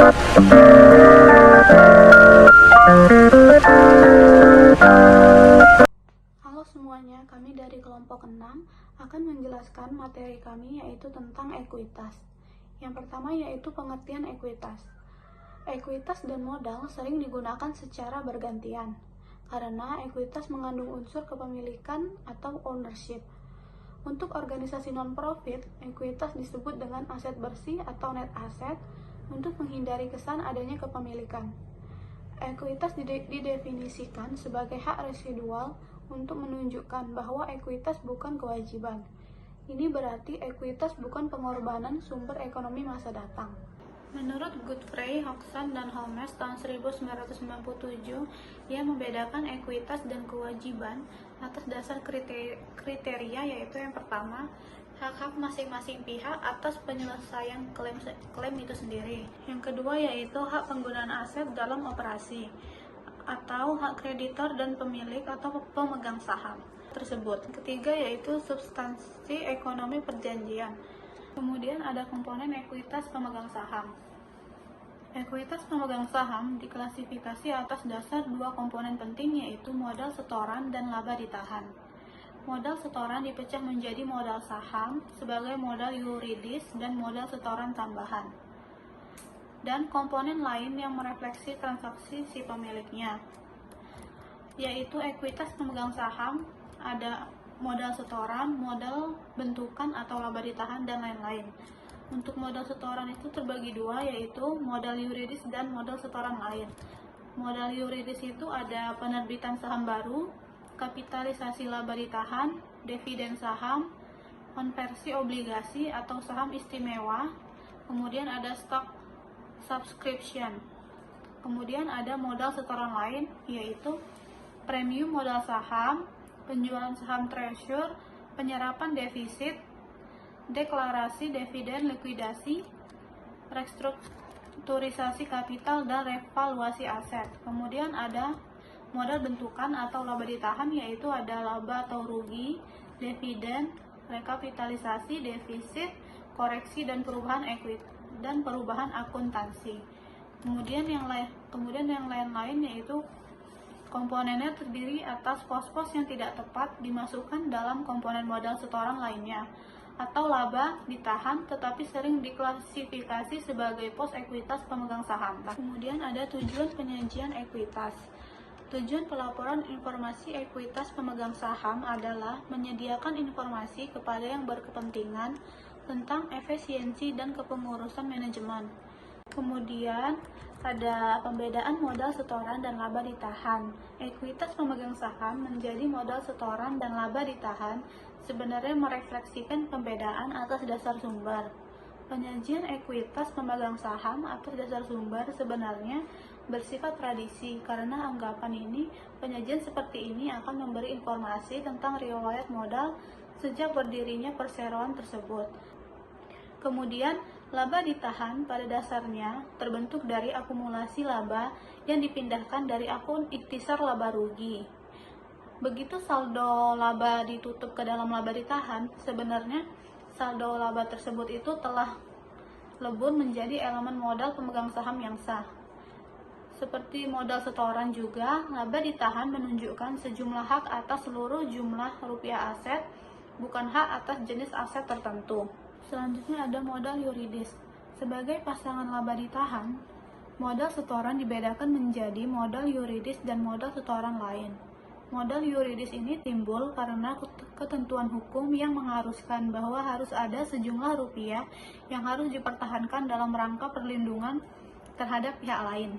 Halo semuanya, kami dari kelompok 6 akan menjelaskan materi kami yaitu tentang ekuitas. Yang pertama yaitu pengertian ekuitas. Ekuitas dan modal sering digunakan secara bergantian karena ekuitas mengandung unsur kepemilikan atau ownership. Untuk organisasi non-profit, ekuitas disebut dengan aset bersih atau net asset untuk menghindari kesan adanya kepemilikan. Ekuitas didefinisikan sebagai hak residual untuk menunjukkan bahwa ekuitas bukan kewajiban. Ini berarti ekuitas bukan pengorbanan sumber ekonomi masa datang. Menurut Godfrey, Hodgson, dan Holmes tahun 1997, ia membedakan ekuitas dan kewajiban atas dasar kriteria, yaitu yang pertama, hak-hak masing-masing pihak atas penyelesaian klaim itu sendiri. Yang kedua yaitu hak penggunaan aset dalam operasi, atau hak kreditor dan pemilik atau pemegang saham tersebut. Ketiga yaitu substansi ekonomi perjanjian. Kemudian ada komponen ekuitas pemegang saham. Ekuitas pemegang saham diklasifikasi atas dasar dua komponen penting yaitu modal setoran dan laba ditahan. Modal setoran dipecah menjadi modal saham sebagai modal yuridis dan modal setoran tambahan. Dan komponen lain yang merefleksi transaksi si pemiliknya, yaitu ekuitas pemegang saham, ada modal setoran, modal bentukan atau laba ditahan, dan lain-lain. Untuk modal setoran itu terbagi dua, yaitu modal yuridis dan modal setoran lain. Modal yuridis itu ada penerbitan saham baru, kapitalisasi laba ditahan, dividen saham, konversi obligasi atau saham istimewa, kemudian ada stock subscription. Kemudian ada modal setoran lain, yaitu premium modal saham, penjualan saham treasure, penyerapan defisit, deklarasi dividen likuidasi, restrukturisasi kapital, dan revaluasi aset. Kemudian ada modal bentukan atau laba ditahan, yaitu ada laba atau rugi, dividen, rekapitalisasi, defisit, koreksi, dan perubahan ekuiti dan perubahan akuntansi. Kemudian yang lain-lain yaitu komponennya terdiri atas pos-pos yang tidak tepat dimasukkan dalam komponen modal setoran lainnya, atau laba ditahan tetapi sering diklasifikasi sebagai pos ekuitas pemegang saham. Kemudian ada tujuan penyajian ekuitas. Tujuan pelaporan informasi ekuitas pemegang saham adalah menyediakan informasi kepada yang berkepentingan tentang efisiensi dan kepengurusan manajemen. Kemudian ada pembedaan modal setoran dan laba ditahan. Ekuitas pemegang saham menjadi modal setoran dan laba ditahan sebenarnya merefleksikan pembedaan atas dasar sumber. Penyajian ekuitas pemegang saham atas dasar sumber sebenarnya bersifat tradisi karena anggapan ini penyajian seperti ini akan memberi informasi tentang riwayat modal sejak berdirinya perseroan tersebut. Kemudian laba ditahan pada dasarnya terbentuk dari akumulasi laba yang dipindahkan dari akun ikhtisar laba rugi. Begitu saldo laba ditutup ke dalam laba ditahan, sebenarnya saldo laba tersebut itu telah lebur menjadi elemen modal pemegang saham yang sah. Seperti modal setoran juga, laba ditahan menunjukkan sejumlah hak atas seluruh jumlah rupiah aset, bukan hak atas jenis aset tertentu. Selanjutnya ada modal yuridis. Sebagai pasangan laba ditahan, modal setoran dibedakan menjadi modal yuridis dan modal setoran lain. Modal yuridis ini timbul karena ketentuan hukum yang mengharuskan bahwa harus ada sejumlah rupiah yang harus dipertahankan dalam rangka perlindungan terhadap pihak lain.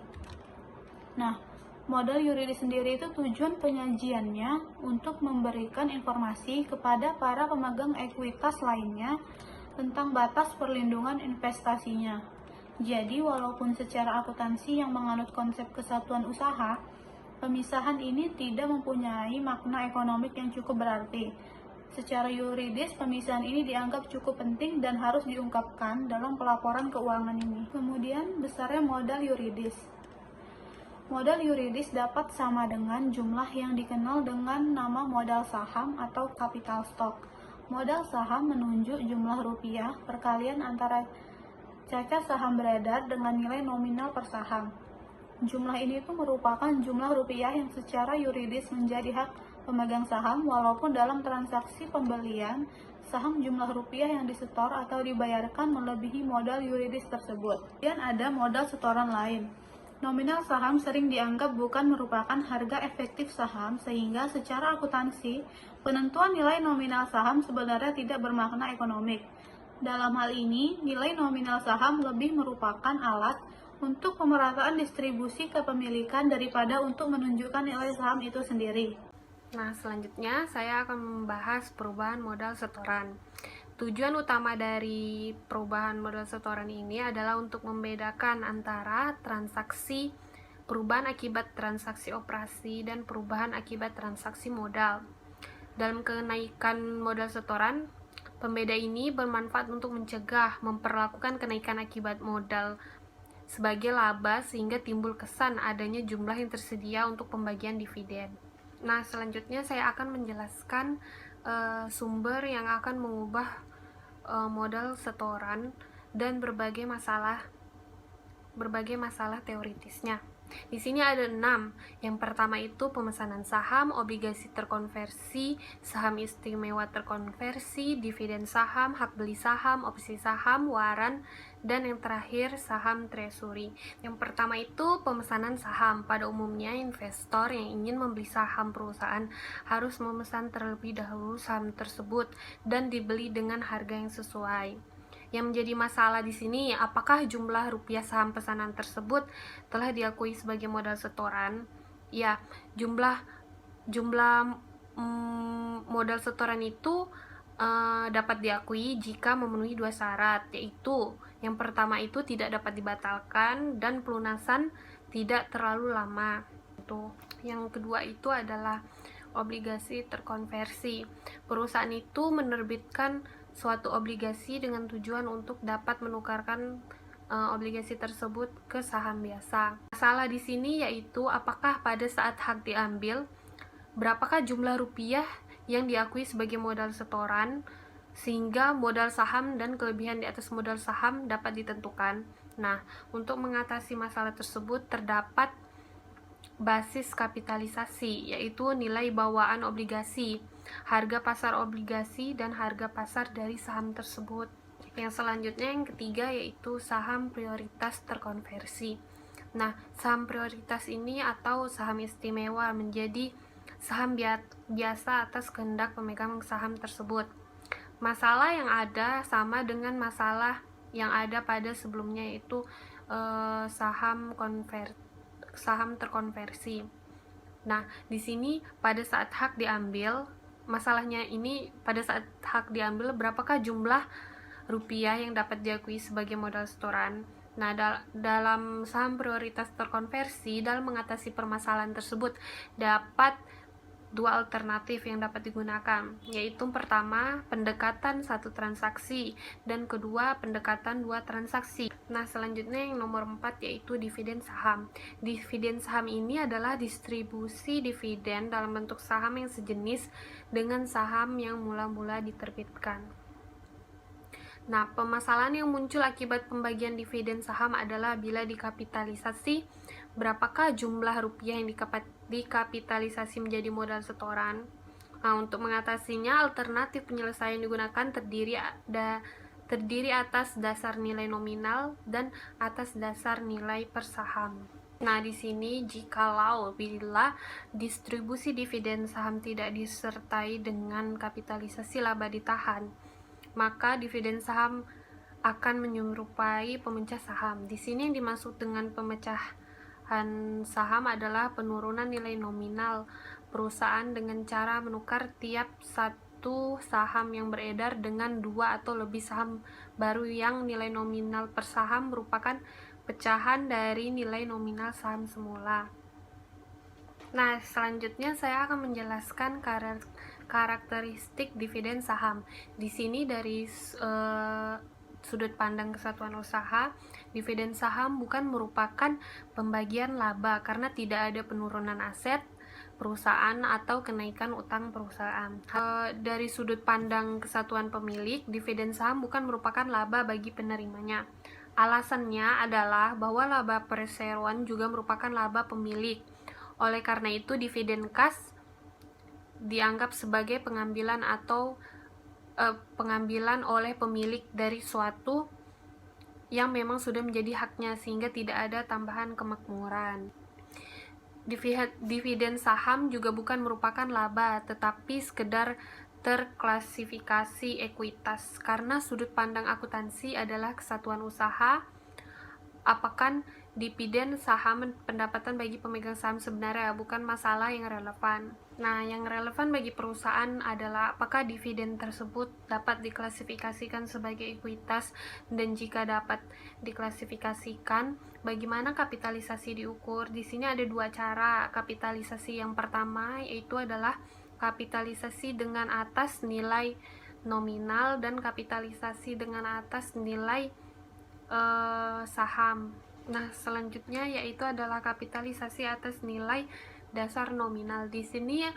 Nah, modal yuridis sendiri itu tujuan penyajiannya untuk memberikan informasi kepada para pemegang ekuitas lainnya tentang batas perlindungan investasinya. Jadi, walaupun secara akuntansi yang menganut konsep kesatuan usaha, pemisahan ini tidak mempunyai makna ekonomik yang cukup berarti. Secara yuridis, pemisahan ini dianggap cukup penting dan harus diungkapkan dalam pelaporan keuangan ini. Kemudian, besarnya modal yuridis. Modal yuridis dapat sama dengan jumlah yang dikenal dengan nama modal saham atau capital stock. Modal saham menunjuk jumlah rupiah perkalian antara cacat saham beredar dengan nilai nominal per saham. Jumlah ini tuh merupakan jumlah rupiah yang secara yuridis menjadi hak pemegang saham walaupun dalam transaksi pembelian saham jumlah rupiah yang disetor atau dibayarkan melebihi modal yuridis tersebut. Kemudian ada modal setoran lain. Nominal saham sering dianggap bukan merupakan harga efektif saham sehingga secara akuntansi penentuan nilai nominal saham sebenarnya tidak bermakna ekonomik. Dalam hal ini, nilai nominal saham lebih merupakan alat untuk pemerataan distribusi kepemilikan daripada untuk menunjukkan nilai saham itu sendiri. Nah, selanjutnya saya akan membahas perubahan modal setoran. Tujuan utama dari perubahan modal setoran ini adalah untuk membedakan antara transaksi perubahan akibat transaksi operasi dan perubahan akibat transaksi modal. Dalam kenaikan modal setoran, pembeda ini bermanfaat untuk mencegah memperlakukan kenaikan akibat modal sebagai laba sehingga timbul kesan adanya jumlah yang tersedia untuk pembagian dividen. Nah, selanjutnya saya akan menjelaskan sumber yang akan mengubah modal setoran dan berbagai masalah teoritisnya. Di sini ada 6. Yang pertama itu pemesanan saham, obligasi terkonversi, saham istimewa terkonversi, dividen saham, hak beli saham, opsi saham, waran, dan yang terakhir saham treasury. Yang pertama itu pemesanan saham. Pada umumnya investor yang ingin membeli saham perusahaan harus memesan terlebih dahulu saham tersebut dan dibeli dengan harga yang sesuai. Yang menjadi masalah di sini, apakah jumlah rupiah saham pesanan tersebut telah diakui sebagai modal setoran? Ya, jumlah modal setoran itu dapat diakui jika memenuhi 2 syarat, yaitu yang pertama itu tidak dapat dibatalkan dan pelunasan tidak terlalu lama. Yang kedua itu adalah obligasi terkonversi. Perusahaan itu menerbitkan suatu obligasi dengan tujuan untuk dapat menukarkan obligasi tersebut ke saham biasa. Masalah di sini yaitu apakah pada saat hak diambil, berapakah jumlah rupiah yang diakui sebagai modal setoran sehingga modal saham dan kelebihan di atas modal saham dapat ditentukan. Nah, untuk mengatasi masalah tersebut terdapat basis kapitalisasi, yaitu nilai bawaan obligasi, harga pasar obligasi, dan harga pasar dari saham tersebut. Yang selanjutnya, yang ketiga, yaitu saham prioritas terkonversi. Nah, saham prioritas ini atau saham istimewa menjadi saham biasa atas kehendak pemegang saham tersebut. Masalah yang ada sama dengan masalah yang ada pada sebelumnya, yaitu saham terkonversi. Nah, di sini pada saat hak diambil, masalahnya ini pada saat hak diambil berapakah jumlah rupiah yang dapat diakui sebagai modal setoran. Nah, dalam saham prioritas terkonversi, dalam mengatasi permasalahan tersebut dapat 2 alternatif yang dapat digunakan, yaitu pertama, pendekatan 1 transaksi, dan kedua, pendekatan 2 transaksi. Nah, selanjutnya yang nomor 4 yaitu dividen saham. Dividen saham ini adalah distribusi dividen dalam bentuk saham yang sejenis dengan saham yang mula-mula diterbitkan. Nah, permasalahan yang muncul akibat pembagian dividen saham adalah bila dikapitalisasi, berapakah jumlah rupiah yang dikapitalisasi menjadi modal setoran. Nah, untuk mengatasinya, alternatif penyelesaian digunakan terdiri atas dasar nilai nominal dan atas dasar nilai per saham. Nah, di sini bila distribusi dividen saham tidak disertai dengan kapitalisasi laba ditahan, maka dividen saham akan menyerupai pemecah saham. Di sini yang dimaksud dengan pemecahan saham adalah penurunan nilai nominal perusahaan dengan cara menukar tiap satu saham yang beredar dengan 2 atau lebih saham baru yang nilai nominal per saham merupakan pecahan dari nilai nominal saham semula. Nah, selanjutnya saya akan menjelaskan karakteristik dividen saham. Di sini dari sudut pandang kesatuan usaha, dividen saham bukan merupakan pembagian laba karena tidak ada penurunan aset perusahaan atau kenaikan utang perusahaan. Dari sudut pandang kesatuan pemilik, dividen saham bukan merupakan laba bagi penerimanya. Alasannya adalah bahwa laba perseroan juga merupakan laba pemilik. Oleh karena itu, dividen kas dianggap sebagai pengambilan atau pengambilan oleh pemilik dari suatu yang memang sudah menjadi haknya, sehingga tidak ada tambahan kemakmuran. Dividen saham juga bukan merupakan laba, tetapi sekedar terklasifikasi ekuitas. Karena sudut pandang akuntansi adalah kesatuan usaha, apakah dividen saham pendapatan bagi pemegang saham sebenarnya, bukan masalah yang relevan. Nah, yang relevan bagi perusahaan adalah apakah dividen tersebut dapat diklasifikasikan sebagai ekuitas, dan jika dapat diklasifikasikan, bagaimana kapitalisasi diukur. Di sini ada dua cara kapitalisasi. Yang pertama yaitu adalah kapitalisasi dengan atas nilai nominal dan kapitalisasi dengan atas nilai saham. Nah, selanjutnya yaitu adalah kapitalisasi atas nilai dasar nominal. Di sini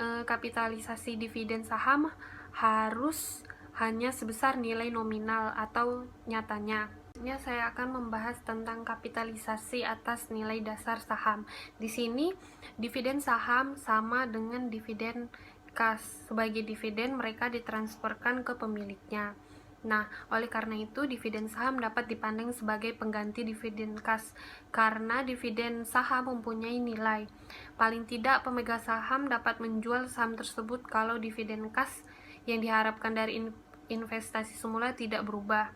kapitalisasi dividen saham harus hanya sebesar nilai nominal atau nyatanya. Saya akan membahas tentang kapitalisasi atas nilai dasar saham. Di sini dividen saham sama dengan dividen kas. Sebagai dividen mereka ditransferkan ke pemiliknya. Nah, oleh karena itu dividen saham dapat dipandang sebagai pengganti dividen kas karena dividen saham mempunyai nilai. Paling tidak pemegang saham dapat menjual saham tersebut kalau dividen kas yang diharapkan dari investasi semula tidak berubah.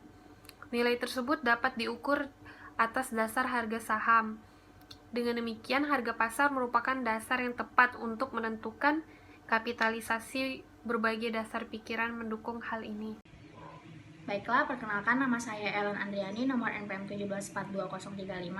Nilai tersebut dapat diukur atas dasar harga saham. Dengan demikian, harga pasar merupakan dasar yang tepat untuk menentukan kapitalisasi. Berbagai dasar pikiran mendukung hal ini. Baiklah, perkenalkan, nama saya Ellen Andriani, nomor NPM 1742035.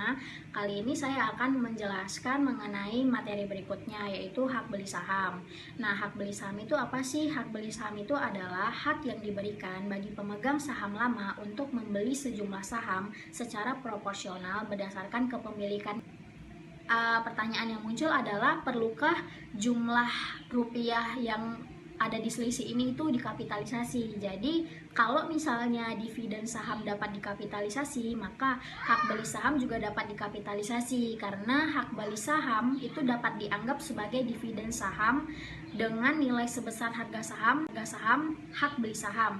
Kali ini saya akan menjelaskan mengenai materi berikutnya, yaitu hak beli saham. Nah, hak beli saham itu apa sih? Hak beli saham itu adalah hak yang diberikan bagi pemegang saham lama untuk membeli sejumlah saham secara proporsional berdasarkan kepemilikan. Pertanyaan yang muncul adalah, perlukah jumlah rupiah yang ada di selisih ini itu dikapitalisasi? Jadi kalau misalnya dividen saham dapat dikapitalisasi, maka hak beli saham juga dapat dikapitalisasi, karena hak beli saham itu dapat dianggap sebagai dividen saham dengan nilai sebesar harga saham hak beli saham.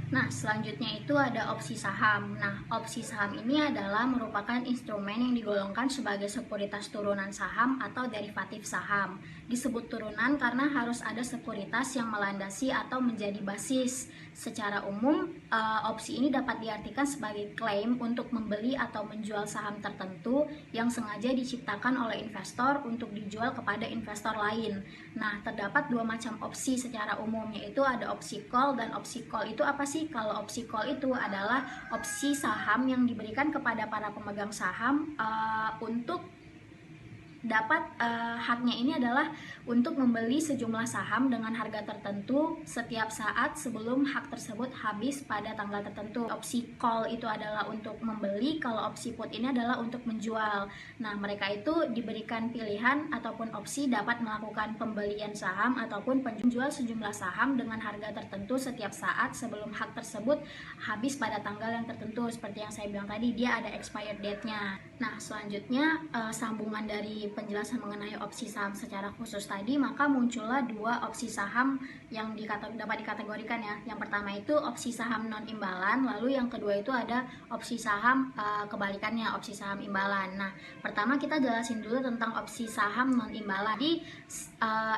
Nah, selanjutnya itu ada opsi saham. Nah, opsi saham ini adalah merupakan instrumen yang digolongkan sebagai sekuritas turunan saham atau derivatif saham. Disebut turunan karena harus ada sekuritas yang melandasi atau menjadi basis. Secara umum, opsi ini dapat diartikan sebagai klaim untuk membeli atau menjual saham tertentu yang sengaja diciptakan oleh investor untuk dijual kepada investor lain. Nah, terdapat dua macam opsi secara umum, yaitu ada opsi call dan opsi call itu apa sih? Kalau opsi call itu adalah opsi saham yang diberikan kepada para pemegang saham untuk dapat haknya ini adalah untuk membeli sejumlah saham dengan harga tertentu setiap saat sebelum hak tersebut habis pada tanggal tertentu. Opsi call itu adalah untuk membeli, kalau opsi put ini adalah untuk menjual. Nah, mereka itu diberikan pilihan ataupun opsi dapat melakukan pembelian saham ataupun penjual sejumlah saham dengan harga tertentu setiap saat sebelum hak tersebut habis pada tanggal yang tertentu. Seperti yang saya bilang tadi, dia ada expired date-nya. Nah, selanjutnya sambungan dari penjelasan mengenai opsi saham secara khusus tadi, maka muncullah dua opsi saham yang dapat dikategorikan ya. Yang pertama itu opsi saham non imbalan, lalu yang kedua itu ada opsi saham kebalikannya, opsi saham imbalan. Nah, pertama kita jelasin dulu tentang opsi saham non imbalan. Di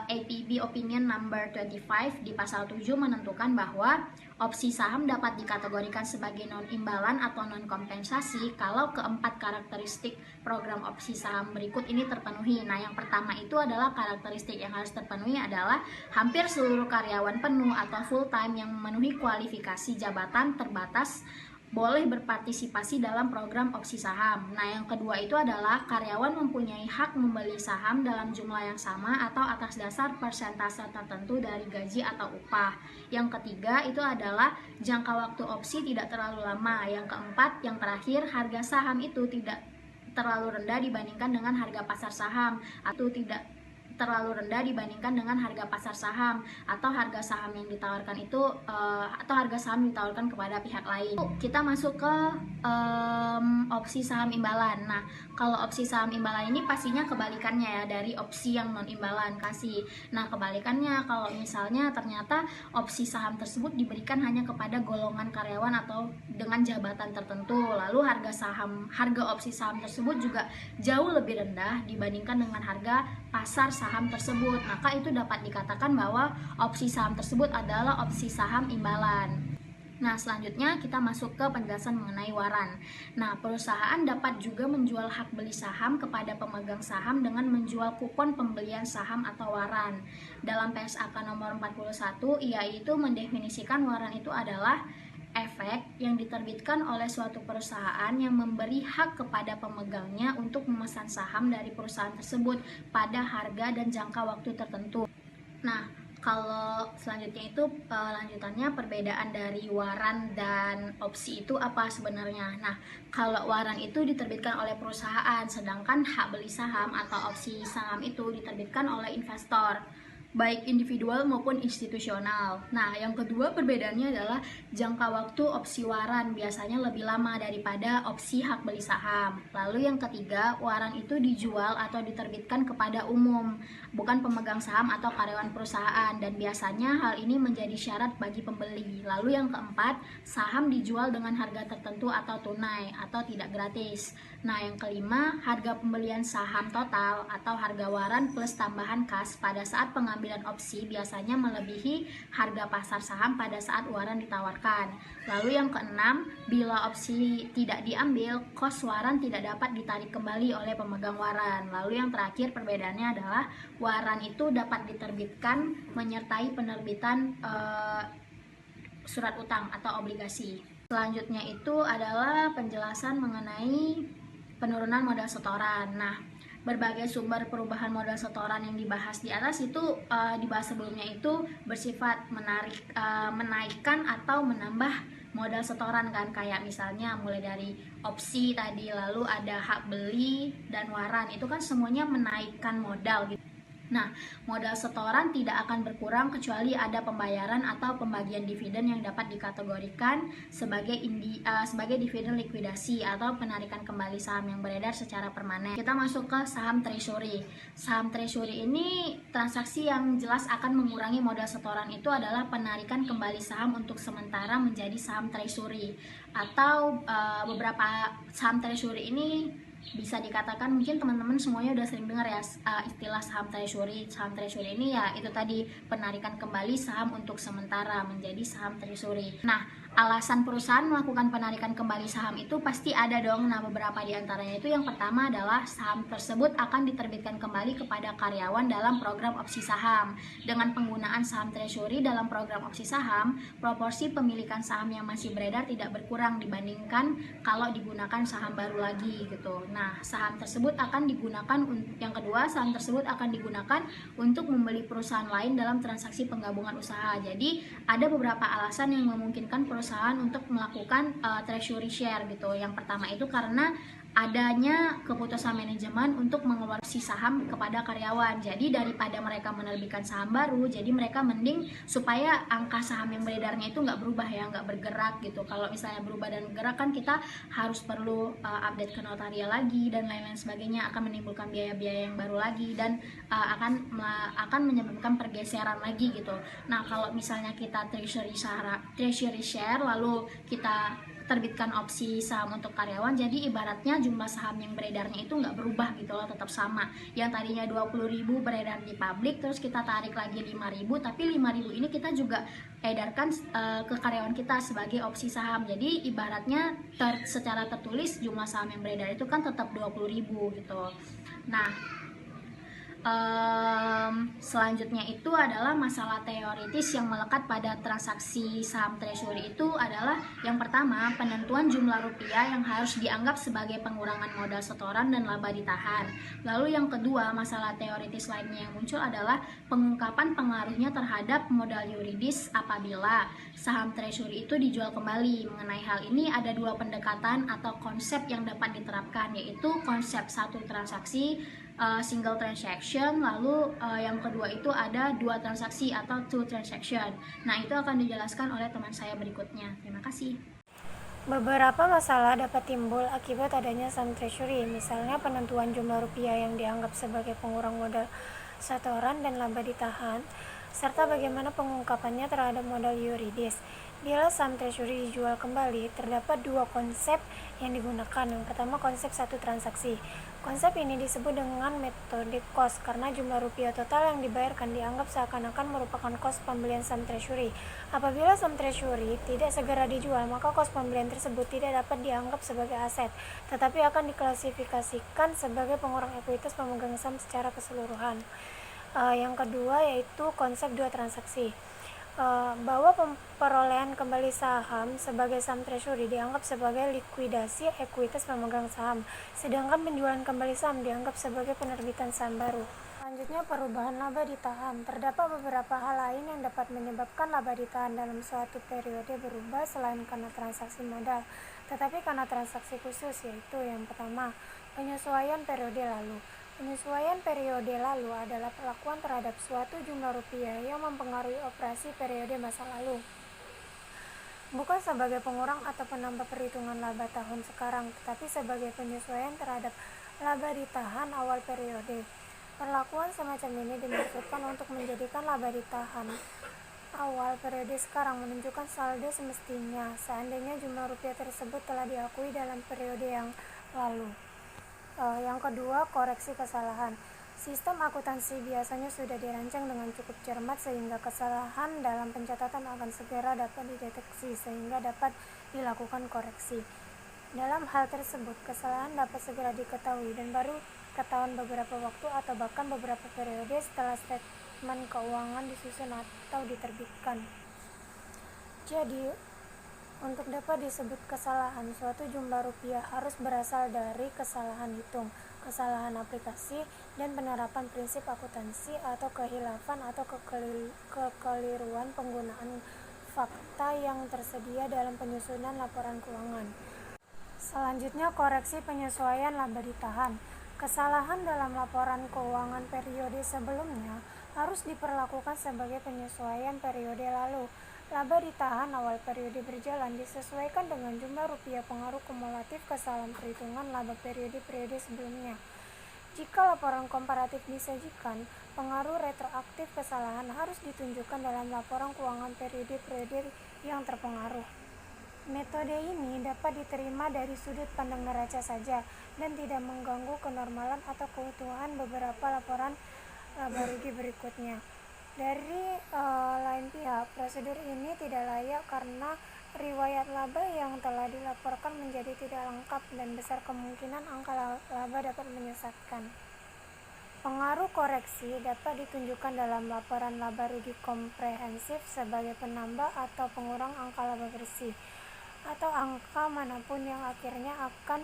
APB Opinion Number 25 di pasal 7 menentukan bahwa opsi saham dapat dikategorikan sebagai non-imbalan atau non-kompensasi kalau keempat karakteristik program opsi saham berikut ini terpenuhi. Nah, yang pertama itu adalah karakteristik yang harus terpenuhi adalah hampir seluruh karyawan penuh atau full-time yang memenuhi kualifikasi jabatan terbatas boleh berpartisipasi dalam program opsi saham. Nah, yang kedua itu adalah karyawan mempunyai hak membeli saham dalam jumlah yang sama atau atas dasar persentase tertentu dari gaji atau upah. Yang ketiga itu adalah jangka waktu opsi tidak terlalu lama. Yang keempat, yang terakhir, harga saham itu tidak terlalu rendah dibandingkan dengan harga pasar saham atau tidak terlalu rendah dibandingkan dengan harga pasar saham, atau harga saham yang ditawarkan itu atau harga saham ditawarkan kepada pihak lain. Kita masuk ke opsi saham imbalan. Nah, kalau opsi saham imbalan ini pastinya kebalikannya ya dari opsi yang non imbalan kasih. Nah, kebalikannya kalau misalnya ternyata opsi saham tersebut diberikan hanya kepada golongan karyawan atau dengan jabatan tertentu, lalu harga opsi saham tersebut juga jauh lebih rendah dibandingkan dengan harga pasar saham tersebut, maka itu dapat dikatakan bahwa opsi saham tersebut adalah opsi saham imbalan. Nah, selanjutnya kita masuk ke penjelasan mengenai waran. Nah, perusahaan dapat juga menjual hak beli saham kepada pemegang saham dengan menjual kupon pembelian saham atau waran. Dalam PSAK nomor 41, yaitu mendefinisikan waran itu adalah efek yang diterbitkan oleh suatu perusahaan yang memberi hak kepada pemegangnya untuk memesan saham dari perusahaan tersebut pada harga dan jangka waktu tertentu. Nah, kalau selanjutnya itu lanjutannya perbedaan dari waran dan opsi itu apa sebenarnya? Nah, kalau waran itu diterbitkan oleh perusahaan, sedangkan hak beli saham atau opsi saham itu diterbitkan oleh investor, baik individual maupun institusional. Nah, yang kedua perbedaannya adalah jangka waktu opsi waran biasanya lebih lama daripada opsi hak beli saham. Lalu yang ketiga, waran itu dijual atau diterbitkan kepada umum, bukan pemegang saham atau karyawan perusahaan, dan biasanya hal ini menjadi syarat bagi pembeli. Lalu yang keempat, saham dijual dengan harga tertentu atau tunai atau tidak gratis. Nah, yang kelima, harga pembelian saham total atau harga waran plus tambahan kas pada saat pengambilan opsi biasanya melebihi harga pasar saham pada saat waran ditawarkan. Lalu yang keenam, bila opsi tidak diambil, kos waran tidak dapat ditarik kembali oleh pemegang waran. Lalu yang terakhir perbedaannya adalah waran itu dapat diterbitkan menyertai penerbitan surat utang atau obligasi. Selanjutnya itu adalah penjelasan mengenai penurunan modal setoran. Nah, berbagai sumber perubahan modal setoran yang dibahas di atas itu dibahas sebelumnya itu bersifat menaikkan atau menambah modal setoran kan, kayak misalnya mulai dari opsi tadi, lalu ada hak beli dan waran, itu kan semuanya menaikkan modal gitu. Nah, modal setoran tidak akan berkurang kecuali ada pembayaran atau pembagian dividen yang dapat dikategorikan sebagai dividen likuidasi atau penarikan kembali saham yang beredar secara permanen. Kita masuk ke saham treasury. Saham treasury ini transaksi yang jelas akan mengurangi modal setoran itu adalah penarikan kembali saham untuk sementara menjadi saham treasury, atau beberapa saham treasury ini bisa dikatakan mungkin teman-teman semuanya udah sering dengar ya istilah saham treasury. Saham treasury ini ya itu tadi, penarikan kembali saham untuk sementara menjadi saham treasury. Nah, alasan perusahaan melakukan penarikan kembali saham itu pasti ada dong. Nah, beberapa di antaranya itu yang pertama adalah saham tersebut akan diterbitkan kembali kepada karyawan dalam program opsi saham. Dengan penggunaan saham treasury dalam program opsi saham, proporsi pemilikan saham yang masih beredar tidak berkurang dibandingkan kalau digunakan saham baru lagi gitu. Nah, saham tersebut akan digunakan, yang kedua, saham tersebut akan digunakan untuk membeli perusahaan lain dalam transaksi penggabungan usaha. Jadi, ada beberapa alasan yang memungkinkan perusahaan untuk melakukan treasury share gitu. Yang pertama itu karena adanya keputusan manajemen untuk mengeluarkan saham kepada karyawan. Jadi daripada mereka menerbitkan saham baru, jadi mereka mending supaya angka saham yang beredarnya itu nggak berubah ya, nggak bergerak gitu. Kalau misalnya berubah dan bergerak kan kita harus perlu update ke notaria lagi dan lain-lain sebagainya, akan menimbulkan biaya-biaya yang baru lagi dan akan menyebabkan pergeseran lagi gitu. Nah, kalau misalnya kita treasury share lalu kita terbitkan opsi saham untuk karyawan, jadi ibaratnya jumlah saham yang beredarnya itu nggak berubah gitu loh, tetap sama. Yang tadinya 20.000 beredar di publik, terus kita tarik lagi 5.000, tapi 5.000 ini kita juga edarkan ke karyawan kita sebagai opsi saham. Jadi ibaratnya secara tertulis jumlah saham yang beredar itu kan tetap 20.000 gitu. Nah, selanjutnya itu adalah masalah teoritis yang melekat pada transaksi saham treasury itu adalah yang pertama, penentuan jumlah rupiah yang harus dianggap sebagai pengurangan modal setoran dan laba ditahan. Lalu yang kedua, masalah teoritis lainnya yang muncul adalah pengungkapan pengaruhnya terhadap modal yuridis apabila saham treasury itu dijual kembali. Mengenai hal ini ada dua pendekatan atau konsep yang dapat diterapkan, yaitu konsep satu transaksi single transaction, lalu yang kedua itu ada dua transaksi atau two transaction. Nah, itu akan dijelaskan oleh teman saya berikutnya. Terima kasih. Beberapa masalah dapat timbul akibat adanya saham treasury, misalnya penentuan jumlah rupiah yang dianggap sebagai pengurang modal setoran dan laba ditahan, serta bagaimana pengungkapannya terhadap modal yuridis. Bila saham treasury dijual kembali, terdapat dua konsep yang digunakan. Yang pertama, konsep satu transaksi. Konsep ini disebut dengan metode cost karena jumlah rupiah total yang dibayarkan dianggap seakan-akan merupakan kos pembelian saham treasury. Apabila saham treasury tidak segera dijual, maka kos pembelian tersebut tidak dapat dianggap sebagai aset, tetapi akan diklasifikasikan sebagai pengurang ekuitas pemegang saham secara keseluruhan. Yang kedua yaitu konsep dua transaksi. Bahwa perolehan kembali saham sebagai saham treasury dianggap sebagai likuidasi ekuitas pemegang saham, sedangkan penjualan kembali saham dianggap sebagai penerbitan saham baru. Selanjutnya, perubahan laba ditahan. Terdapat beberapa hal lain yang dapat menyebabkan laba ditahan dalam suatu periode berubah selain karena transaksi modal, tetapi karena transaksi khusus, yaitu yang pertama, penyesuaian periode lalu. Penyesuaian periode lalu adalah perlakuan terhadap suatu jumlah rupiah yang mempengaruhi operasi periode masa lalu, bukan sebagai pengurang atau penambah perhitungan laba tahun sekarang, tetapi sebagai penyesuaian terhadap laba ditahan awal periode. Perlakuan semacam ini dimaksudkan untuk menjadikan laba ditahan awal periode sekarang menunjukkan saldo semestinya seandainya jumlah rupiah tersebut telah diakui dalam periode yang lalu. Yang kedua, koreksi kesalahan. Sistem akuntansi biasanya sudah dirancang dengan cukup cermat sehingga kesalahan dalam pencatatan akan segera dapat dideteksi sehingga dapat dilakukan koreksi. Dalam hal tersebut, kesalahan dapat segera diketahui dan baru ketahuan beberapa waktu atau bahkan beberapa periode setelah statement keuangan disusun atau diterbitkan. Jadi, untuk dapat disebut kesalahan, suatu jumlah rupiah harus berasal dari kesalahan hitung, kesalahan aplikasi, dan penerapan prinsip akuntansi atau kehilafan atau kekeliruan penggunaan fakta yang tersedia dalam penyusunan laporan keuangan. Selanjutnya, koreksi penyesuaian laba ditahan. Kesalahan dalam laporan keuangan periode sebelumnya harus diperlakukan sebagai penyesuaian periode lalu. Laba ditahan awal periode berjalan disesuaikan dengan jumlah rupiah pengaruh kumulatif kesalahan perhitungan laba periode-periode sebelumnya. Jika laporan komparatif disajikan, pengaruh retroaktif kesalahan harus ditunjukkan dalam laporan keuangan periode-periode yang terpengaruh. Metode ini dapat diterima dari sudut pandang neraca saja dan tidak mengganggu kenormalan atau keutuhan beberapa laporan laba rugi berikutnya. Dari lain pihak, prosedur ini tidak layak karena riwayat laba yang telah dilaporkan menjadi tidak lengkap dan besar kemungkinan angka laba dapat menyesatkan. Pengaruh koreksi dapat ditunjukkan dalam laporan laba rugi komprehensif sebagai penambah atau pengurang angka laba bersih, atau angka manapun yang akhirnya akan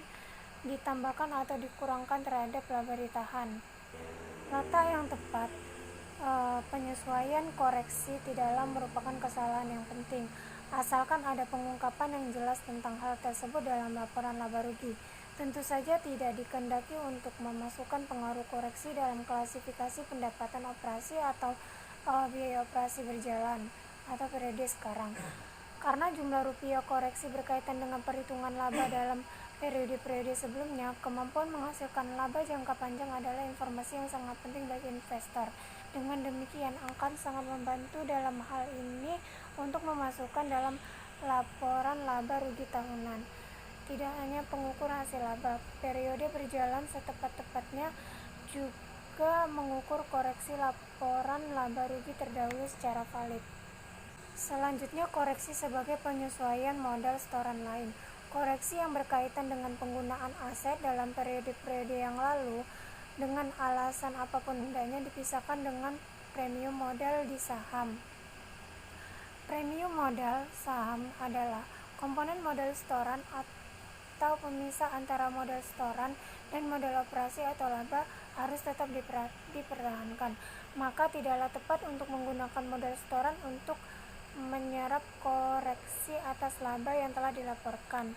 ditambahkan atau dikurangkan terhadap laba ditahan. Letak yang tepat penyesuaian koreksi tidaklah merupakan kesalahan yang penting, asalkan ada pengungkapan yang jelas tentang hal tersebut dalam laporan laba rugi. Tentu saja tidak dikehendaki untuk memasukkan pengaruh koreksi dalam klasifikasi pendapatan operasi atau biaya operasi berjalan atau periode sekarang. Karena jumlah rupiah koreksi berkaitan dengan perhitungan laba dalam periode-periode sebelumnya, kemampuan menghasilkan laba jangka panjang adalah informasi yang sangat penting bagi investor. Dengan demikian, akan sangat membantu dalam hal ini untuk memasukkan dalam laporan laba rugi tahunan. Tidak hanya pengukur hasil laba, periode berjalan setepat-tepatnya juga mengukur koreksi laporan laba rugi terdahulu secara valid. Selanjutnya, koreksi sebagai penyesuaian modal setoran lain. Koreksi yang berkaitan dengan penggunaan aset dalam periode-periode yang lalu dengan alasan apapun hendaknya dipisahkan dengan premium modal di saham. Premium modal saham adalah komponen modal setoran atau pemisah antara modal setoran dan modal operasi atau laba harus tetap dipertahankan. Maka tidaklah tepat untuk menggunakan modal setoran untuk menyerap koreksi atas laba yang telah dilaporkan.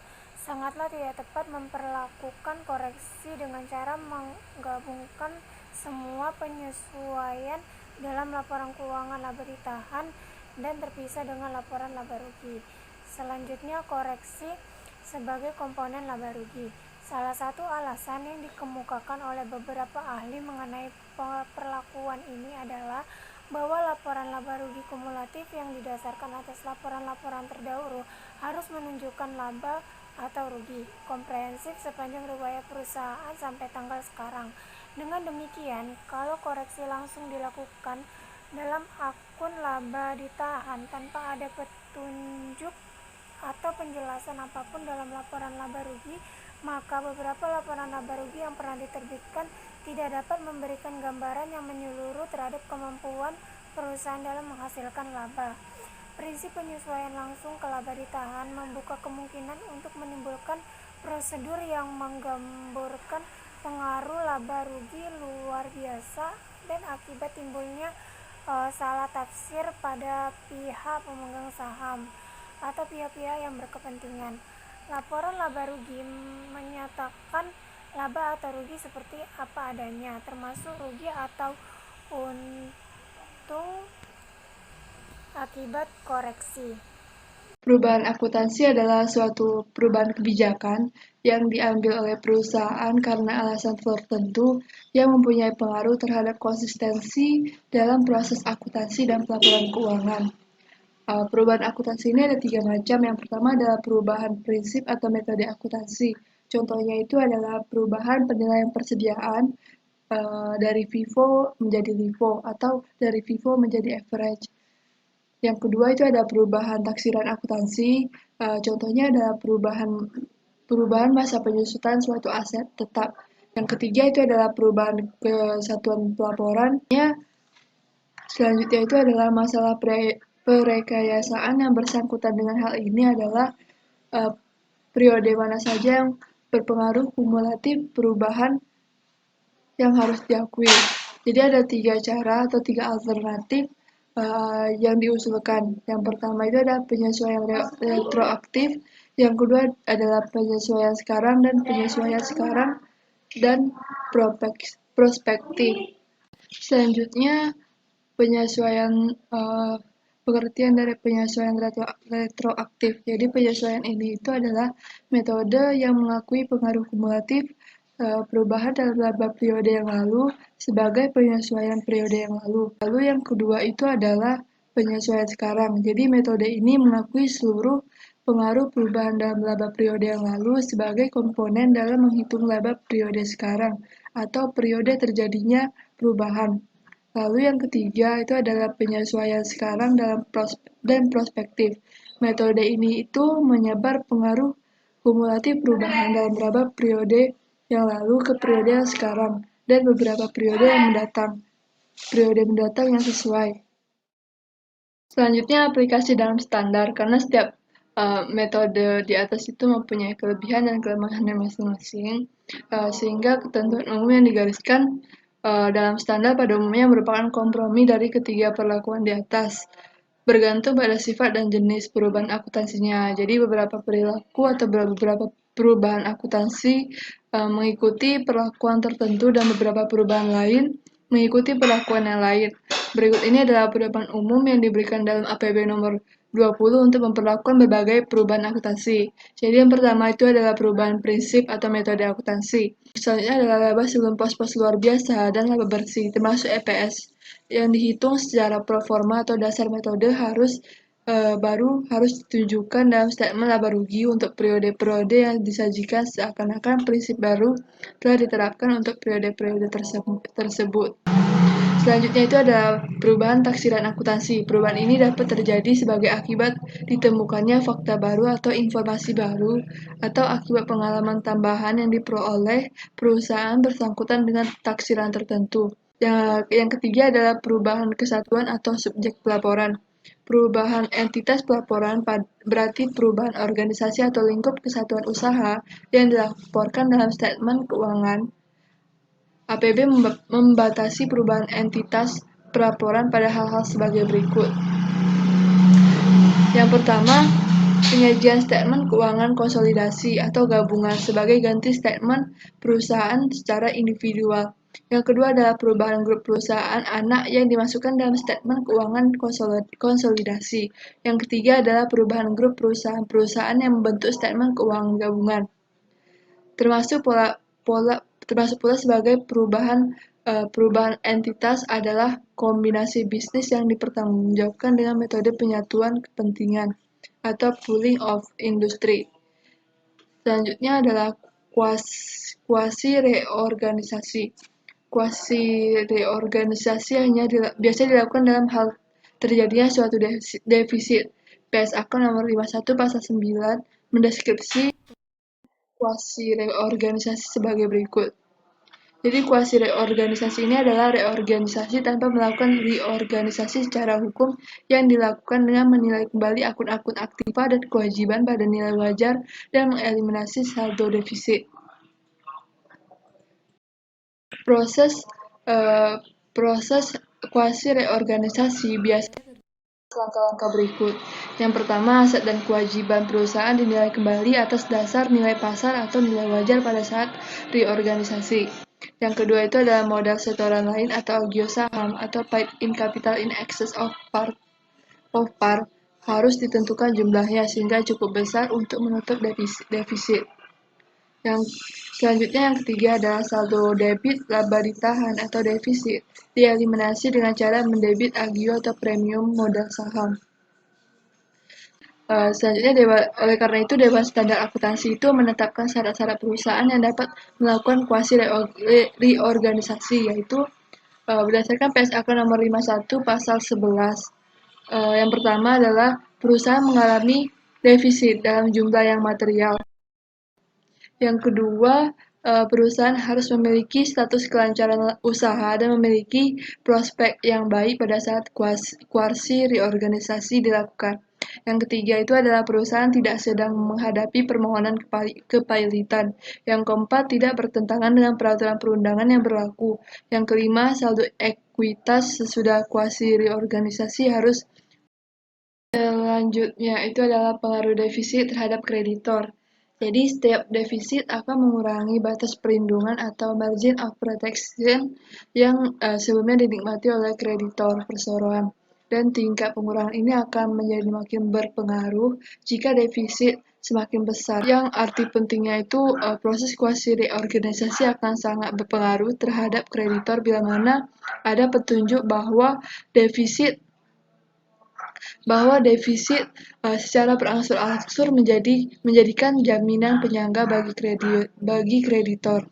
sangatlah tidak tepat memperlakukan koreksi dengan cara menggabungkan semua penyesuaian dalam laporan keuangan laba ditahan dan terpisah dengan laporan laba rugi. Selanjutnya, koreksi sebagai komponen laba rugi. Salah satu alasan yang dikemukakan oleh beberapa ahli mengenai perlakuan ini adalah bahwa laporan laba rugi kumulatif yang didasarkan atas laporan-laporan terdahulu harus menunjukkan laba atau rugi komprehensif sepanjang riwayat perusahaan sampai tanggal sekarang. Dengan demikian, kalau koreksi langsung dilakukan dalam akun laba ditahan tanpa ada petunjuk atau penjelasan apapun dalam laporan laba rugi, maka beberapa laporan laba rugi yang pernah diterbitkan tidak dapat memberikan gambaran yang menyeluruh terhadap kemampuan perusahaan dalam menghasilkan laba. Prinsip penyesuaian langsung ke laba ditahan membuka kemungkinan untuk menimbulkan prosedur yang menggambarkan pengaruh laba rugi luar biasa dan akibat timbulnya salah tafsir pada pihak pemegang saham atau pihak-pihak yang berkepentingan. Laporan laba rugi menyatakan laba atau rugi seperti apa adanya, termasuk rugi atau untung akibat koreksi. Perubahan akuntansi adalah suatu perubahan kebijakan yang diambil oleh perusahaan karena alasan tertentu yang mempunyai pengaruh terhadap konsistensi dalam proses akuntansi dan pelaporan keuangan. Perubahan akuntansi ini ada 3 macam. Yang pertama adalah perubahan prinsip atau metode akuntansi. Contohnya itu adalah perubahan penilaian persediaan dari FIFO menjadi LIFO atau dari FIFO menjadi average. Yang kedua itu ada perubahan taksiran akuntansi. Contohnya adalah perubahan masa penyusutan suatu aset tetap. Yang ketiga itu adalah perubahan kesatuan pelaporan. Selanjutnya itu adalah masalah perekayasaan. Yang bersangkutan dengan hal ini adalah periode mana saja yang berpengaruh kumulatif perubahan yang harus diakui. Jadi ada 3 cara atau 3 alternatif yang diusulkan. Yang pertama itu ada penyesuaian retroaktif, yang kedua adalah penyesuaian sekarang dan prospektif. Selanjutnya pengertian dari penyesuaian retroaktif. Jadi penyesuaian ini itu adalah metode yang mengakui pengaruh kumulatif perubahan dalam laba periode yang lalu sebagai penyesuaian periode yang lalu. Lalu yang kedua itu adalah penyesuaian sekarang. Jadi metode ini mengakui seluruh pengaruh perubahan dalam laba periode yang lalu sebagai komponen dalam menghitung laba periode sekarang atau periode terjadinya perubahan. Lalu yang ketiga itu adalah penyesuaian sekarang dan prospektif. Metode ini itu menyebar pengaruh kumulatif perubahan dalam laba periode yang lalu ke periode yang sekarang dan beberapa periode mendatang yang sesuai. Selanjutnya aplikasi dalam standar, karena setiap metode di atas itu mempunyai kelebihan dan kelemahannya masing-masing, sehingga ketentuan umum yang digariskan dalam standar pada umumnya merupakan kompromi dari ketiga perlakuan di atas, bergantung pada sifat dan jenis perubahan akuntansinya. Jadi beberapa perilaku atau beberapa perubahan akuntansi mengikuti perlakuan tertentu dan beberapa perubahan lain mengikuti perlakuan yang lain. Berikut ini adalah pedoman umum yang diberikan dalam APB nomor 20 untuk memperlakukan berbagai perubahan akuntansi. Jadi yang pertama itu adalah perubahan prinsip atau metode akuntansi. Selanjutnya adalah laba sebelum pos-pos luar biasa dan laba bersih, termasuk EPS, yang dihitung secara proforma atau dasar metode harus ditunjukkan dalam statement laba rugi untuk periode-periode yang disajikan seakan-akan prinsip baru telah diterapkan untuk periode-periode tersebut. Selanjutnya itu adalah perubahan taksiran akuntansi. Perubahan ini dapat terjadi sebagai akibat ditemukannya fakta baru atau informasi baru atau akibat pengalaman tambahan yang diperoleh perusahaan bersangkutan dengan taksiran tertentu. Yang ketiga adalah perubahan kesatuan atau subjek pelaporan. Perubahan entitas pelaporan berarti perubahan organisasi atau lingkup kesatuan usaha yang dilaporkan dalam statement keuangan. APB membatasi perubahan entitas pelaporan pada hal-hal sebagai berikut. Yang pertama, penyajian statement keuangan konsolidasi atau gabungan sebagai ganti statement perusahaan secara individual. Yang kedua adalah perubahan grup perusahaan anak yang dimasukkan dalam statement keuangan konsolidasi. Yang ketiga adalah perubahan grup perusahaan-perusahaan yang membentuk statement keuangan gabungan. Termasuk pula sebagai perubahan entitas adalah kombinasi bisnis yang dipertanggungjawabkan dengan metode penyatuan kepentingan atau pooling of industry. Selanjutnya adalah kuasi reorganisasi. Kuasi reorganisasi biasa dilakukan dalam hal terjadinya suatu defisit. PSAK nomor 51 pasal 9 mendeskripsi kuasi reorganisasi sebagai berikut. Jadi kuasi reorganisasi ini adalah reorganisasi tanpa melakukan reorganisasi secara hukum yang dilakukan dengan menilai kembali akun-akun aktiva dan kewajiban pada nilai wajar dan mengeliminasi saldo defisit. Proses kuasi reorganisasi biasanya langkah-langkah berikut. Yang pertama, aset dan kewajiban perusahaan dinilai kembali atas dasar nilai pasar atau nilai wajar pada saat reorganisasi. Yang kedua itu adalah modal setoran lain atau agio saham atau paid in capital in excess of par harus ditentukan jumlahnya sehingga cukup besar untuk menutup defisit. Yang selanjutnya yang ketiga adalah saldo debit laba ditahan atau defisit dieliminasi dengan cara mendebit agio atau premium modal saham. Selanjutnya, oleh karena itu Dewan Standar Akuntansi itu menetapkan syarat-syarat perusahaan yang dapat melakukan kuasi reorganisasi, yaitu berdasarkan PSAK nomor 51 pasal 11. Yang pertama adalah perusahaan mengalami defisit dalam jumlah yang material. Yang kedua, perusahaan harus memiliki status kelancaran usaha dan memiliki prospek yang baik pada saat kuasi reorganisasi dilakukan. Yang ketiga itu adalah perusahaan tidak sedang menghadapi permohonan kepailitan. Yang keempat, tidak bertentangan dengan peraturan perundangan yang berlaku. Yang kelima, saldo ekuitas sesudah kuasi reorganisasi harus. Selanjutnya itu adalah pengaruh defisit terhadap kreditor. Jadi setiap defisit akan mengurangi batas perlindungan atau margin of protection yang sebelumnya dinikmati oleh kreditor perseroan. Dan tingkat pengurangan ini akan menjadi makin berpengaruh jika defisit semakin besar. Yang arti pentingnya itu proses kuasi reorganisasi akan sangat berpengaruh terhadap kreditor bila mana ada petunjuk bahwa defisit secara berangsur-angsur menjadikan jaminan penyangga bagi kreditor.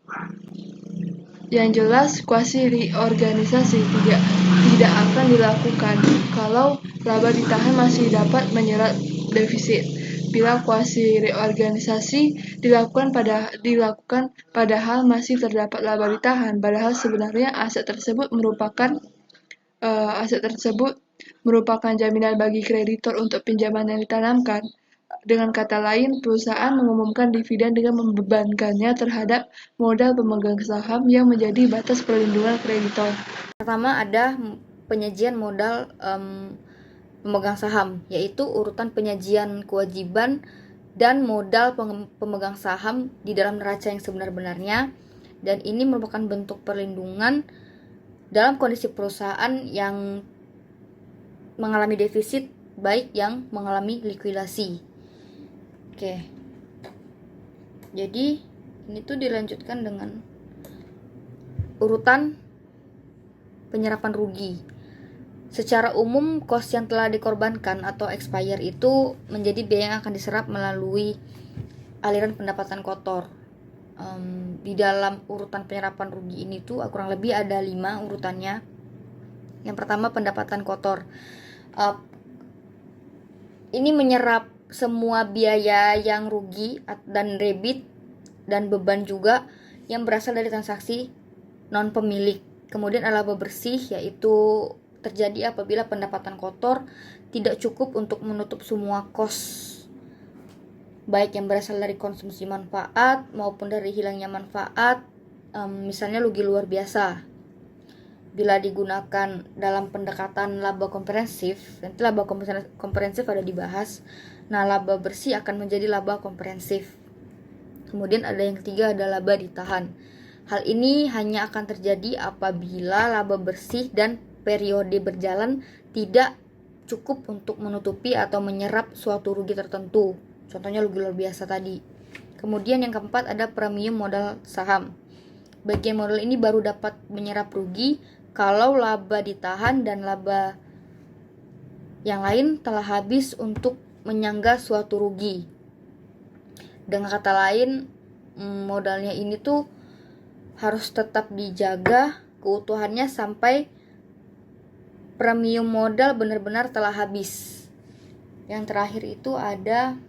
Yang jelas, kuasi reorganisasi tidak akan dilakukan kalau laba ditahan masih dapat menyerap defisit. Bila kuasi reorganisasi dilakukan padahal masih terdapat laba ditahan, padahal sebenarnya aset tersebut merupakan jaminan bagi kreditor untuk pinjaman yang ditanamkan. Dengan kata lain, perusahaan mengumumkan dividen dengan membebankannya terhadap modal pemegang saham yang menjadi batas perlindungan kreditor. Pertama ada penyajian modal pemegang saham, yaitu urutan penyajian kewajiban dan modal pemegang saham di dalam neraca yang sebenar-benarnya, dan ini merupakan bentuk perlindungan dalam kondisi perusahaan yang mengalami defisit baik yang mengalami likuidasi. Oke. Jadi ini tuh dilanjutkan dengan urutan penyerapan rugi. Secara umum, kos yang telah dikorbankan atau expire itu menjadi biaya yang akan diserap melalui aliran pendapatan kotor. Di dalam urutan penyerapan rugi ini tuh kurang lebih ada 5 urutannya. Yang pertama, pendapatan kotor. Ini menyerap semua biaya yang rugi dan debit dan beban juga yang berasal dari transaksi non pemilik. Kemudian laba bersih, yaitu terjadi apabila pendapatan kotor tidak cukup untuk menutup semua kos, baik yang berasal dari konsumsi manfaat maupun dari hilangnya manfaat, misalnya rugi luar biasa. Bila digunakan dalam pendekatan laba komprehensif, nanti laba komprehensif ada dibahas. Nah, laba bersih akan menjadi laba komprehensif. Kemudian ada yang ketiga, ada laba ditahan. Hal ini hanya akan terjadi apabila laba bersih dan periode berjalan tidak cukup untuk menutupi atau menyerap suatu rugi tertentu. Contohnya rugi luar biasa tadi. Kemudian yang keempat ada premium modal saham. Bagian modal ini baru dapat menyerap rugi kalau laba ditahan dan laba yang lain telah habis untuk menyangga suatu rugi. Dengan kata lain, modalnya ini tuh harus tetap dijaga keutuhannya sampai premium modal benar-benar telah habis. Yang terakhir itu ada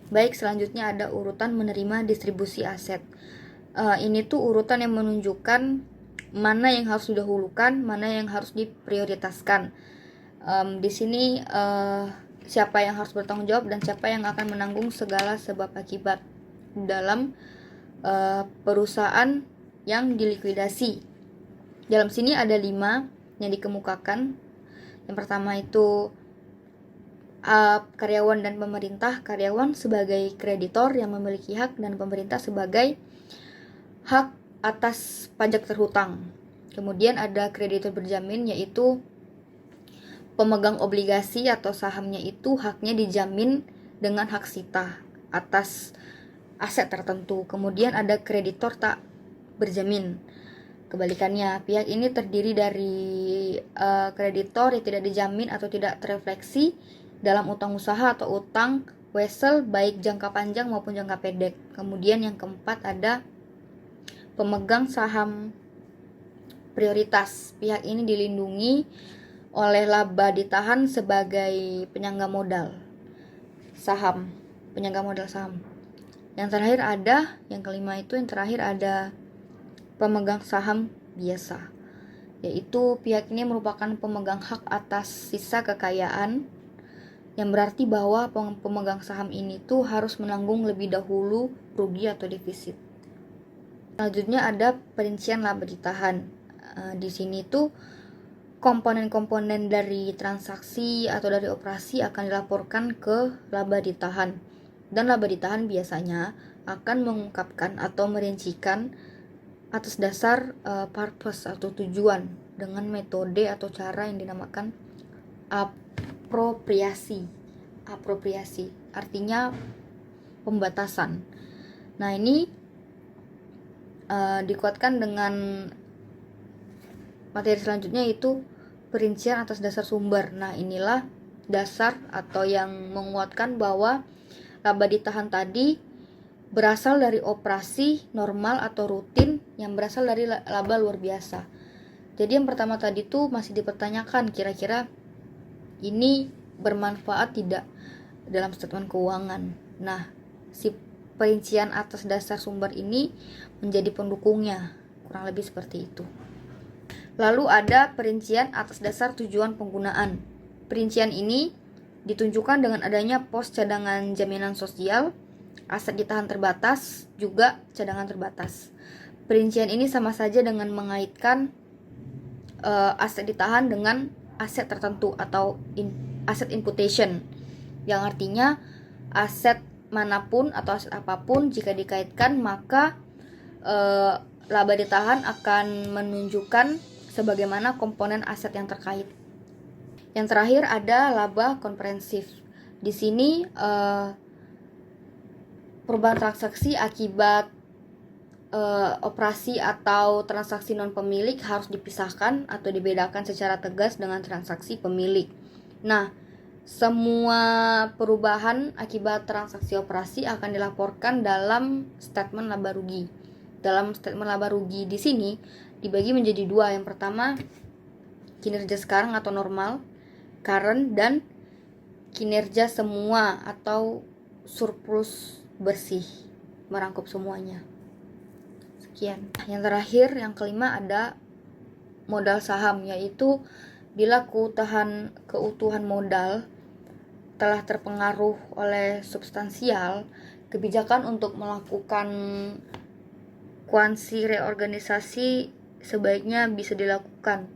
baik, selanjutnya ada urutan menerima distribusi aset. Ini tuh urutan yang menunjukkan mana yang harus didahulukan, mana yang harus diprioritaskan. Di sini siapa yang harus bertanggung jawab dan siapa yang akan menanggung segala sebab akibat dalam perusahaan yang dilikuidasi. Dalam sini ada 5 yang dikemukakan. Yang pertama itu karyawan dan pemerintah. Karyawan sebagai kreditor yang memiliki hak dan pemerintah sebagai hak atas pajak terhutang. Kemudian ada kreditur berjamin, yaitu pemegang obligasi atau sahamnya itu haknya dijamin dengan hak sita atas aset tertentu. Kemudian ada kreditor tak berjamin. Kebalikannya, pihak ini terdiri dari kreditor yang tidak dijamin atau tidak terefleksi dalam utang usaha atau utang wesel baik jangka panjang maupun jangka pendek. Kemudian yang keempat ada pemegang saham prioritas. Pihak ini dilindungi oleh laba ditahan sebagai penyangga modal saham, penyangga modal saham. Yang terakhir ada, yang kelima itu yang terakhir ada pemegang saham biasa, yaitu pihak ini merupakan pemegang hak atas sisa kekayaan, yang berarti bahwa pemegang saham ini tuh harus menanggung lebih dahulu rugi atau defisit. Selanjutnya ada perincian laba ditahan. Di sini tuh komponen-komponen dari transaksi atau dari operasi akan dilaporkan ke laba ditahan. Dan laba ditahan biasanya akan mengungkapkan atau merincikan atas dasar purpose atau tujuan dengan metode atau cara yang dinamakan apropriasi. Apropriasi artinya pembatasan. Nah, ini dikuatkan dengan materi selanjutnya, yaitu perincian atas dasar sumber. Nah, inilah dasar atau yang menguatkan bahwa laba ditahan tadi berasal dari operasi normal atau rutin yang berasal dari laba luar biasa. Jadi yang pertama tadi tuh masih dipertanyakan kira-kira ini bermanfaat tidak dalam statement keuangan. Nah, si perincian atas dasar sumber ini menjadi pendukungnya, kurang lebih seperti itu. Lalu ada perincian atas dasar tujuan penggunaan. Perincian ini ditunjukkan dengan adanya pos cadangan jaminan sosial, aset ditahan terbatas, juga cadangan terbatas. Perincian ini sama saja dengan mengaitkan aset ditahan dengan aset tertentu atau aset imputation, yang artinya aset manapun atau aset apapun jika dikaitkan maka laba ditahan akan menunjukkan sebagaimana komponen aset yang terkait. Yang terakhir ada laba komprehensif. Di sini perubahan transaksi akibat operasi atau transaksi non pemilik harus dipisahkan atau dibedakan secara tegas dengan transaksi pemilik. Nah, semua perubahan akibat transaksi operasi akan dilaporkan dalam statement laba rugi. Dalam statement laba rugi di sini dibagi menjadi 2. Yang pertama, kinerja sekarang atau normal, current, dan kinerja semua atau surplus bersih, merangkup semuanya. Sekian. Yang terakhir, yang kelima ada modal saham, yaitu bila keutuhan modal telah terpengaruh oleh substansial, kebijakan untuk melakukan kuansi reorganisasi sebaiknya bisa dilakukan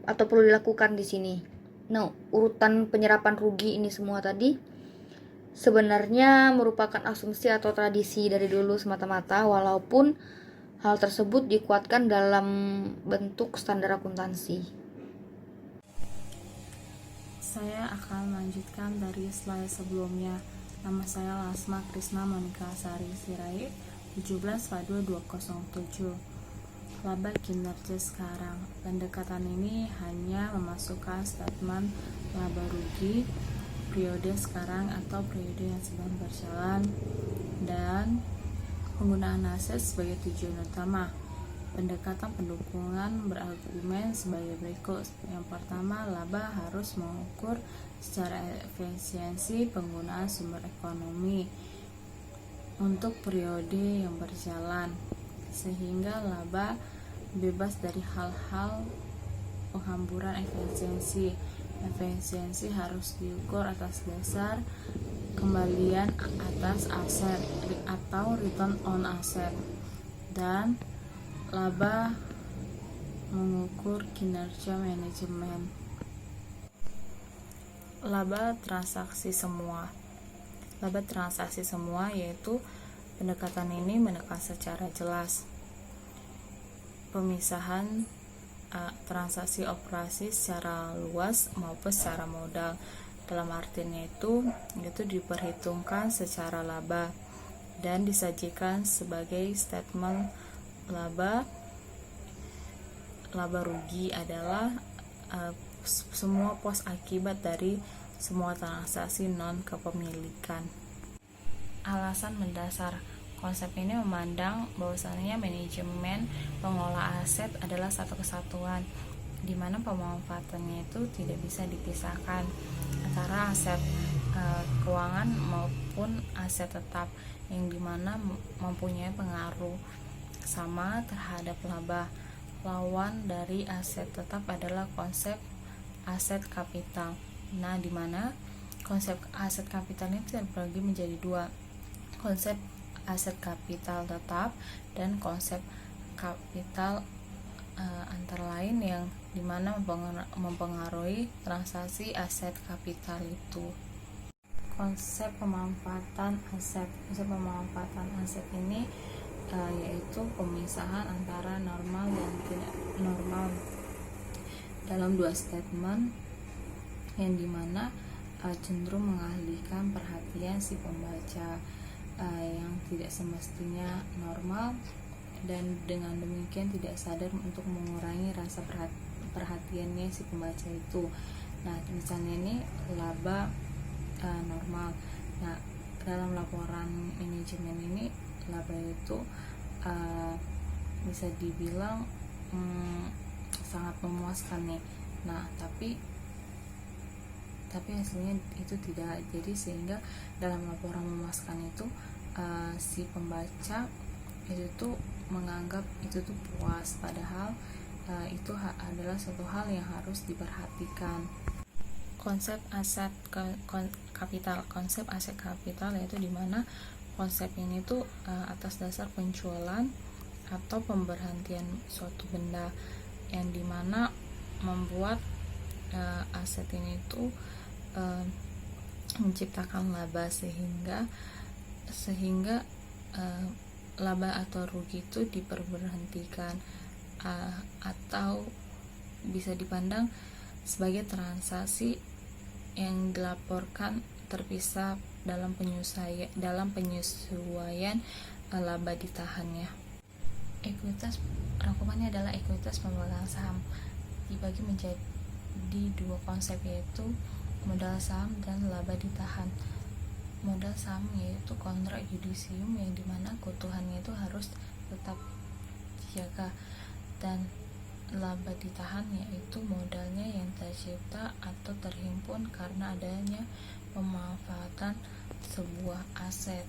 atau perlu dilakukan di sini. Nah, urutan penyerapan rugi ini semua tadi sebenarnya merupakan asumsi atau tradisi dari dulu semata-mata, walaupun hal tersebut dikuatkan dalam bentuk standar akuntansi. Saya akan melanjutkan dari slide sebelumnya. Nama saya Lasma Krisna Monika Sari Sirait, 17/2/207. Laba kinerja sekarang. Pendekatan ini hanya memasukkan statement laba rugi periode sekarang atau periode yang sedang berjalan dan penggunaan aset sebagai tujuan utama. Pendekatan pendukungan berargumen sebagai berikut. Yang pertama, laba harus mengukur secara efisiensi penggunaan sumber ekonomi untuk periode yang berjalan, sehingga laba bebas dari hal-hal penghamburan efisiensi. Efisiensi harus diukur atas dasar kembalian atas aset atau return on asset, dan laba mengukur kinerja manajemen. Laba transaksi semua. Laba transaksi semua yaitu pendekatan ini menekan secara jelas pemisahan transaksi operasi secara luas maupun secara modal. Dalam artinya itu diperhitungkan secara laba dan disajikan sebagai statement laba rugi adalah semua pos akibat dari semua transaksi non kepemilikan. Alasan mendasar konsep ini memandang bahwasannya manajemen pengelola aset adalah satu kesatuan, di mana pemanfaatannya itu tidak bisa dipisahkan antara aset keuangan maupun aset tetap, yang dimana mempunyai pengaruh sama terhadap laba. Lawan dari aset tetap adalah konsep aset kapital. Nah, dimana konsep aset kapital ini terbagi menjadi dua, konsep aset kapital tetap dan konsep kapital antara lain yang dimana mempengaruhi transaksi aset kapital itu. Konsep pemanfaatan aset. Konsep pemanfaatan aset ini yaitu pemisahan antara normal dan tidak normal dalam dua statement yang dimana cenderung mengalihkan perhatian si pembaca yang tidak semestinya normal, dan dengan demikian tidak sadar untuk mengurangi rasa perhatiannya si pembaca itu. Nah, misalnya ini laba normal. Nah, dalam laporan manajemen ini laba itu bisa dibilang sangat memuaskan nih. Nah, tapi hasilnya itu tidak. Jadi sehingga dalam laporan memuaskan itu si pembaca itu tuh menganggap itu tuh puas, padahal itu adalah suatu hal yang harus diperhatikan. Konsep aset kapital. Konsep aset kapital yaitu dimana konsep ini tuh atas dasar penjualan atau pemberhentian suatu benda, yang dimana membuat aset ini tuh menciptakan laba sehingga laba atau rugi itu diperberhentikan atau bisa dipandang sebagai transaksi yang dilaporkan terpisah dalam penyesuaian laba ditahannya. Ekuitas rangkumannya adalah ekuitas pemegang saham dibagi menjadi dua konsep, yaitu modal saham dan laba ditahan. Modal saham yaitu kontrak yudisium yang dimana keutuhannya itu harus tetap dijaga, dan laba ditahan yaitu modalnya yang tercipta atau terhimpun karena adanya pemanfaatan sebuah aset.